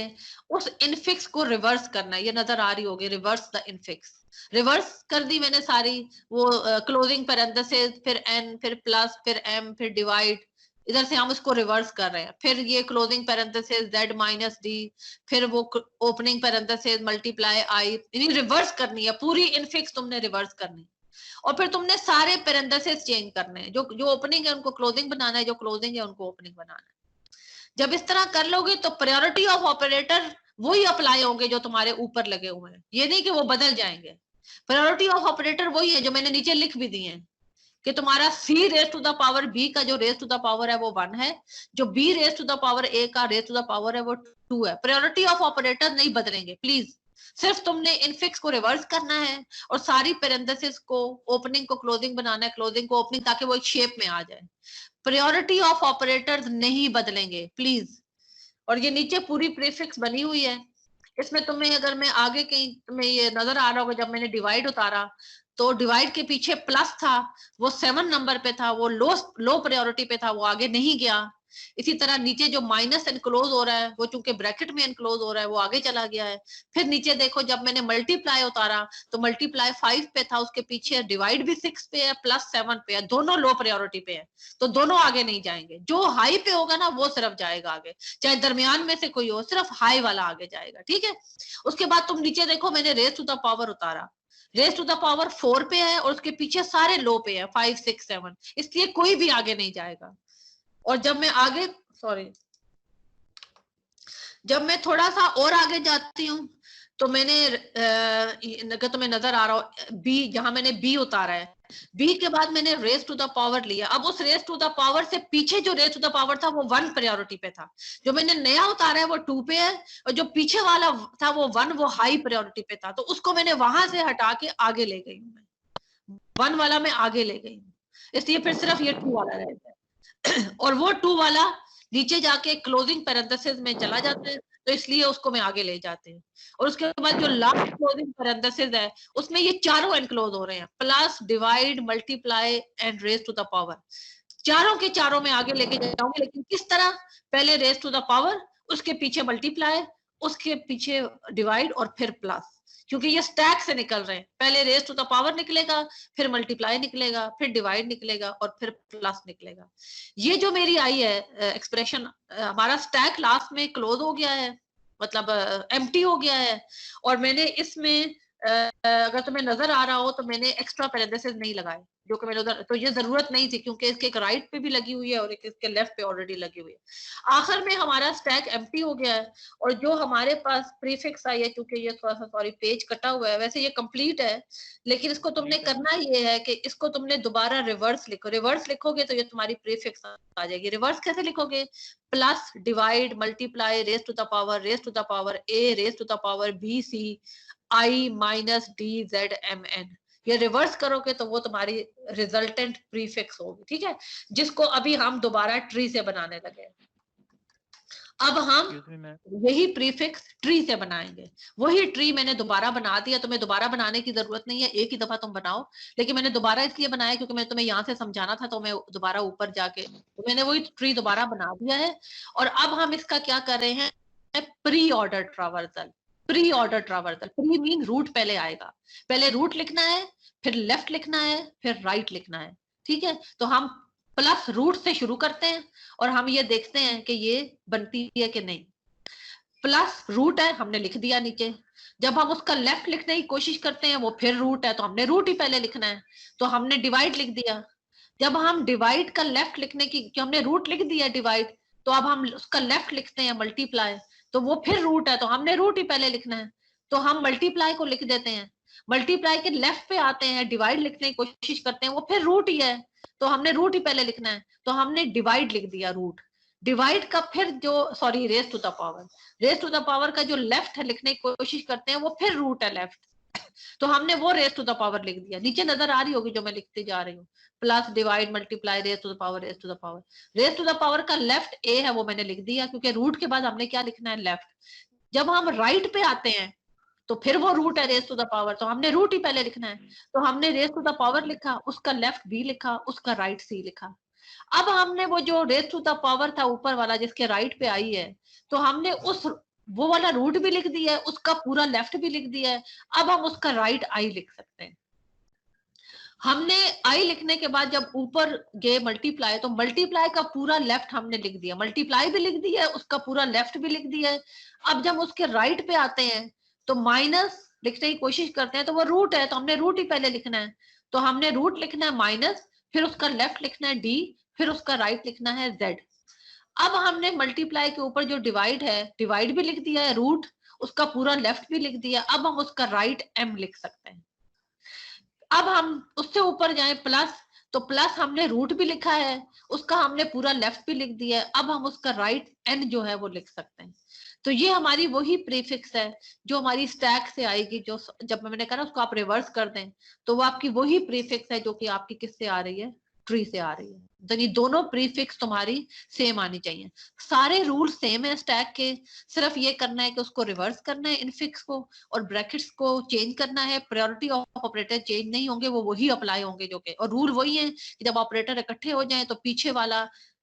उस इनफिक्स को रिवर्स करना है। ये नजर आ रही होगी, रिवर्स द इनफिक्स, रिवर्स कर दी मैंने सारी, वो क्लोजिंग पैरेंथेसिस, फिर एन, फिर प्लस, फिर एम, फिर डिवाइड, इधर से हम उसको रिवर्स कर रहे हैं। फिर ये closing parenthesis z minus D, फिर वो ओपनिंग पैरेंथेसिस मल्टीप्लाई आई, यानी रिवर्स करनी है पूरी इनफिक्स, तुमने रिवर्स करनी। और फिर तुमने सारे पैरेंथेसिस चेंज करने हैं, जो ओपनिंग है उनको क्लोजिंग बनाना है, जो क्लोजिंग है उनको ओपनिंग बनाना है। जब इस तरह कर लोगे तो प्रायोरिटी ऑफ ऑपरेटर वही अप्लाई होंगे जो तुम्हारे ऊपर लगे हुए हैं, ये नहीं कि वो बदल जाएंगे। प्रायोरिटी ऑफ ऑपरेटर वही है जो मैंने नीचे लिख भी दिए हैं कि तुम्हारा c raise to the power b का जो रेज टू द पावर है वो 1 है, जो b raise to the power a का रेज टू द पावर है वो 2 है। प्रायोरिटी ऑफ ऑपरेटर नहीं बदलेंगे प्लीज, सिर्फ तुमने इनफिक्स को रिवर्स करना है और सारी पैरेंथेसिस को, ओपनिंग को क्लोजिंग बनाना है, क्लोजिंग को ओपनिंग, ताकि वो एक शेप में आ जाए। प्रायोरिटी ऑफ ऑपरेटर्स नहीं बदलेंगे प्लीज। और ये नीचे पूरी प्रीफिक्स बनी हुई है, इसमें तुम्हें अगर मैं आगे कहीं तुम्हें ये नजर आ रहा होगा, जब मैंने डिवाइड उतारा तो डिवाइड के पीछे प्लस था, वो 7 नंबर पे था, वो लो प्रायोरिटी पे था, वो आगे नहीं गया। इसी तरह नीचे जो माइनस एनक्लोज हो रहा है वो चूंकि ब्रैकेट में एनक्लोज हो रहा है वो आगे चला गया है। फिर नीचे देखो जब मैंने मल्टीप्लाई उतारा तो मल्टीप्लाई 5 पे था, उसके पीछे डिवाइड भी 6 पे है, प्लस 7 पे है, दोनों लो प्रायोरिटी पे है, तो दोनों आगे नहीं जाएंगे। जो हाई पे होगा ना वो सिर्फ जाएगा आगे, चाहे दरमियान में से कोई हो, सिर्फ हाई वाला आगे जाएगा। ठीक है, उसके बाद तुम नीचे देखो मैंने रेज टू द पावर उतारा, रेज टू द पावर 4 पे है और उसके पीछे सारे लो पे है 5 6 7, इसलिए कोई भी आगे नहीं जाएगा। और जब मैं आगे जब मैं थोड़ा सा और आगे जाती हूँ तो मैंने अगर तुम्हें नजर आ रहा हो बी, जहां मैंने बी उतारा है, बी के बाद मैंने रेज टू द पावर लिया। अब उस रेज टू द पावर से पीछे जो रेज टू द पावर था वो 1 प्रायोरिटी पे था, जो मैंने नया उतारा है वो 2 पे है, और जो पीछे वाला था वो 1 वो हाई प्रायोरिटी पे था, तो उसको मैंने वहां से हटा के आगे ले गई हूँ, मैं 1 वाला मैं आगे ले गई हूँ, इसलिए फिर सिर्फ ये 2 वाला रह गया। और वो 2 वाला नीचे जाके क्लोजिंग पैरेंथेसिस में चला जाता है, तो इसलिए उसको मैं आगे ले जाते हैं। और उसके बाद जो लास्ट क्लोजिंग पैरेंथेसिस है उसमें ये चारों एनक्लोज हो रहे हैं, plus divide multiply and raise to the power, चारों के चारों में आगे लेके जाऊंगी। लेकिन किस तरह? पहले रेज टू द पावर, उसके पीछे मल्टीप्लाई, उसके पीछे डिवाइड और फिर प्लस, क्योंकि ये स्टैक से निकल रहे हैं। पहले रेज टू द पावर निकलेगा, फिर मल्टीप्लाई निकलेगा, फिर डिवाइड निकलेगा और फिर प्लस निकलेगा। ये जो मेरी आई है एक्सप्रेशन, हमारा स्टैक लास्ट में क्लोज हो गया है, मतलब एम्प्टी हो गया है। और मैंने इसमें अगर तुम्हें नजर आ रहा हो तो मैंने एक्स्ट्रा पैरेंथेसिस नहीं लगाए, जो कि मैंने उधर, तो ये जरूरत नहीं थी क्योंकि इसके एक राइट पे भी लगी हुई है और एक इसके लेफ्ट पे ऑलरेडी लगी हुई है। आखिर में हमारा स्टैक एम्प्टी हो गया है और जो हमारे पास प्रीफिक्स आई है, क्योंकि ये थोड़ा सा सॉरी पेज कटा हुआ है, वैसे ये कंप्लीट है, लेकिन इसको तुमने करना ये है कि इसको तुमने दोबारा रिवर्स लिखो। रिवर्स लिखोगे तो ये तुम्हारी प्रीफिक्स आ जाएगी। रिवर्स कैसे लिखोगे? Plus divide multiply raise to the power, raise to the power A, raise to the power B C I minus D Z M N. ये रिवर्स करोगे तो वो तुम्हारी रिजल्टेंट प्रीफिक्स होगी। ठीक है, जिसको अभी हम दोबारा ट्री से बनाने लगे। अब हम यही प्रीफिक्स ट्री से बनाएंगे। वही ट्री मैंने दोबारा बना दिया, तुम्हें दोबारा बनाने की जरूरत नहीं है, एक ही दफा तुम बनाओ, लेकिन मैंने दोबारा इसलिए बनाया क्योंकि मैंने तुम्हें यहाँ से समझाना था, तो मैं दोबारा ऊपर जाके तो मैंने वही ट्री दोबारा बना दिया है। और अब हम इसका क्या कर रहे हैं? Pre order traversal. Pre order traversal, pre mean root पहले आएगा, पहले रूट लिखना है, फिर लेफ्ट लिखना है, फिर राइट लिखना है। ठीक है, तो हम प्लस रूट से शुरू करते हैं और हम ये देखते हैं कि ये बनती है कि नहीं। प्लस रूट है, हमने लिख दिया नीचे। जब हम उसका लेफ्ट लिखने की कोशिश करते हैं वो फिर रूट है, तो हमने रूट ही पहले लिखना है, तो हमने डिवाइड लिख दिया। जब हम डिवाइड का लेफ्ट लिखने की, जो हमने रूट लिख दिया डिवाइड, तो अब हम उसका लेफ्ट लिखते हैं मल्टीप्लाई, तो वो फिर रूट है, तो हमने रूट ही पहले लिखना है, तो हम मल्टीप्लाई को लिख देते हैं। मल्टीप्लाई के लेफ्ट पे आते हैं, डिवाइड लिखने की कोशिश करते हैं, वो फिर रूट ही है, तो हमने रूट ही पहले लिखना है, तो हमने डिवाइड लिख दिया रूट। डिवाइड का फिर जो sorry raise to the power, raise to the power का जो लेफ्ट है लिखने की कोशिश करते हैं वो फिर रूट है लेफ्ट, तो हमने वो रेज टू द पावर लिख दिया। नीचे नजर आ रही होगी जो मैं लिखती जा रही हूँ, plus divide multiply raise to the power, raise to the power. Raise to the power का लेफ्ट ए है वो मैंने लिख दिया, क्योंकि रूट के बाद हमने क्या लिखना है? लेफ्ट। जब हम राइट पे आते हैं तो फिर वो रूट है रेज टू द पावर, तो हमने रूट ही पहले लिखना है, तो हमने रेज टू द पावर लिखा, उसका लेफ्ट बी लिखा, उसका राइट सी लिखा। अब हमने वो जो रेज टू द पावर था ऊपर वाला जिसके राइट पे आई है, तो हमने उस वो वाला रूट भी लिख दिया है, उसका पूरा लेफ्ट भी लिख दिया है। अब हम उसका राइट आई लिख सकते हैं। हमने आई लिखने के बाद जब ऊपर गए मल्टीप्लाई, तो मल्टीप्लाई का पूरा लेफ्ट हमने लिख दिया, मल्टीप्लाई भी लिख दिया है, उसका पूरा लेफ्ट भी लिख दिया है। अब जब उसके राइट पे आते हैं तो माइनस लिखने की कोशिश करते हैं, तो वो रूट है, तो हमने रूट ही पहले लिखना है, तो हमने रूट लिखना है माइनस, फिर उसका लेफ्ट लिखना है डी, फिर उसका राइट लिखना है जेड। अब हमने मल्टीप्लाई के ऊपर जो डिवाइड है, डिवाइड भी लिख दिया है, रूट, उसका पूरा लेफ्ट भी लिख दिया। अब हम उसका राइट एम लिख सकते हैं। अब हम उससे ऊपर जाएं प्लस, तो प्लस हमने रूट भी लिखा है, उसका हमने पूरा लेफ्ट भी लिख दिया है। अब हम उसका राइट एन जो है वो लिख सकते हैं। तो ये हमारी वही प्रीफिक्स है जो हमारी स्टैक से आएगी, जो जब मैंने कहा ना उसको आप रिवर्स कर दें तो वो आपकी वही प्रीफिक्स है जो कि आपकी किससे आ रही है? ट्री से आ रही है। यानी दोनों प्रीफिक्स तुम्हारी सेम आनी चाहिए। सारे रूल सेम है स्टैक के, सिर्फ ये करना है कि उसको रिवर्स करना है इनफिक्स को, और ब्रैकेट्स को चेंज करना है। प्रायोरिटी ऑफ ऑपरेटर चेंज नहीं होंगे, वो वही अप्लाई होंगे जो के, और रूल वही है कि जब ऑपरेटर इकट्ठे हो जाएं तो पीछे वाला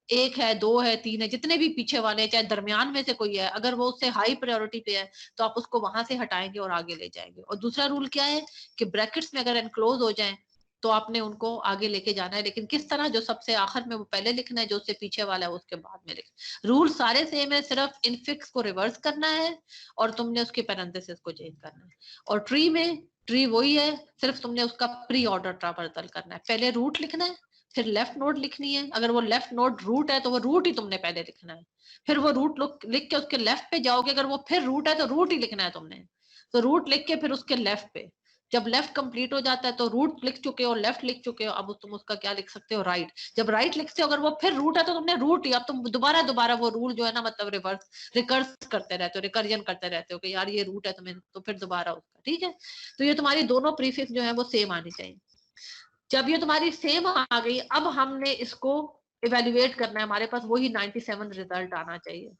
1 है, 2 है, 3 है, जितने भी पीछे वाले हैं, चाहे दरमियान में से कोई है, अगर वो उससे हाई प्रायोरिटी पे है तो आप उसको वहां से हटाएंगे और आगे ले जाएंगे। और दूसरा रूल क्या है कि ब्रैकेट्स में अगर एनक्लोज हो जाएं तो आपने उनको आगे लेके जाना है, लेकिन किस तरह, जो सबसे आखिर में वो पहले लिखना है, जो उससे पीछे वाला है उसके बाद में लिखना। रूल सारे सेम है, सिर्फ इनफिक्स को रिवर्स करना है और तुमने उसके पैरेंथेसिस को चेंज करना है। और ट्री वही है, सिर्फ तुमने उसका प्री ऑर्डर ट्रावर्सल करना है। पहले रूट लिखना है, फिर लेफ्ट नोड लिखनी है। अगर वो लेफ्ट नोड रूट है तो वो रूट ही तुमने पहले लिखना है, फिर वो रूट लिख के उसके लेफ्ट पे जाओगे। अगर वो फिर रूट है तो रूट ही लिखना है तुमने, तो रूट लिख के फिर उसके लेफ्ट पे, जब लेफ्ट कंप्लीट हो जाता है तो रूट लिख चुके हो, लेफ्ट लिख चुके हो, अब तुम उसका क्या लिख सकते हो, राइट। जब राइट लिखते हो, अगर वो फिर रूट है तो तुमने रूट ही, अब तुम दोबारा वो रूल जो है ना, मतलब रिकर्स करते रहते हो, रिकर्जन करते रहते हो कि यार ये रूट है तुम्हें, तो फिर दोबारा उसका, ठीक है। तो ये तुम्हारी दोनों प्रीफिक्स जो है वो सेम आनी चाहिए। जब ये तुम्हारी सेम आ गई, अब हमने इसको इवेल्युएट करना है, हमारे पास वही 97 रिजल्ट आना चाहिए।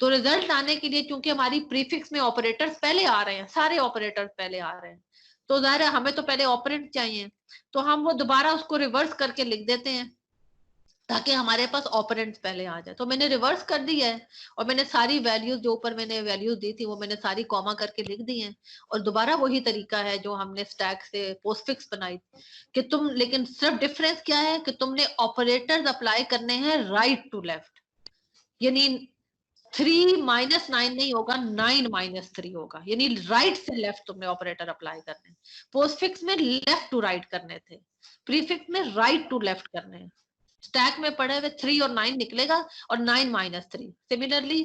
तो रिजल्ट आने के लिए, क्योंकि हमारी प्रीफिक्स में ऑपरेटर्स पहले आ रहे हैं, सारे ऑपरेटर्स पहले आ रहे हैं, तो जाहिर है हमें तो पहले ऑपरेंड चाहिए, तो हम वो दोबारा उसको रिवर्स करके लिख देते हैं ताकि हमारे पास ऑपरेंड्स पहले आ जाए। तो मैंने रिवर्स कर दी है और मैंने सारी वैल्यूज जो ऊपर मैंने वैल्यूज दी थी वो मैंने सारी कॉमा करके लिख दी हैं। और दोबारा वही तरीका है जो हमने स्टैक से पोस्टफिक्स बनाई कि तुम, लेकिन सिर्फ डिफरेंस क्या है कि तुमने ऑपरेटर्स अप्लाई करने हैं राइट टू लेफ्ट, यानी 3 माइनस 9 नहीं होगा, 9 माइनस 3 होगा, यानी राइट से लेफ्ट तुमने ऑपरेटर अप्लाई करने। पोस्टफिक्स में लेफ्ट टू राइट करने थे, प्रीफिक्स में राइट टू लेफ्ट करने हैं। स्टैक में पड़े हुए 3 और 9 निकलेगा और 9 minus 3। Similarly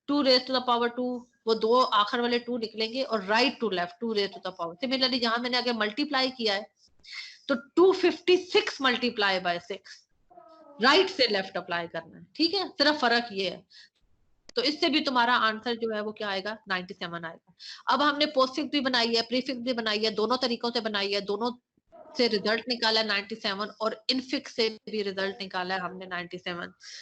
2 raise to the power 2, वो दो आखिर वाले 2 निकलेंगे और right to left 2 raise to the power. Similarly जहां मैंने आगे मल्टीप्लाई किया है तो 256 मल्टीप्लाई बाय 6 राइट से लेफ्ट अप्लाई करना है, ठीक है, सिर्फ फर्क ये है। तो इससे भी तुम्हारा आंसर जो है वो क्या आएगा, 97 आएगा। अब हमने पोस्टफिक्स भी बनाई है, प्रीफिक्स भी बनाई है, दोनों तरीकों से बनाई है, दोनों से रिजल्ट निकाला 97 और इनफिक्स से भी रिजल्ट निकाला है हमने 97।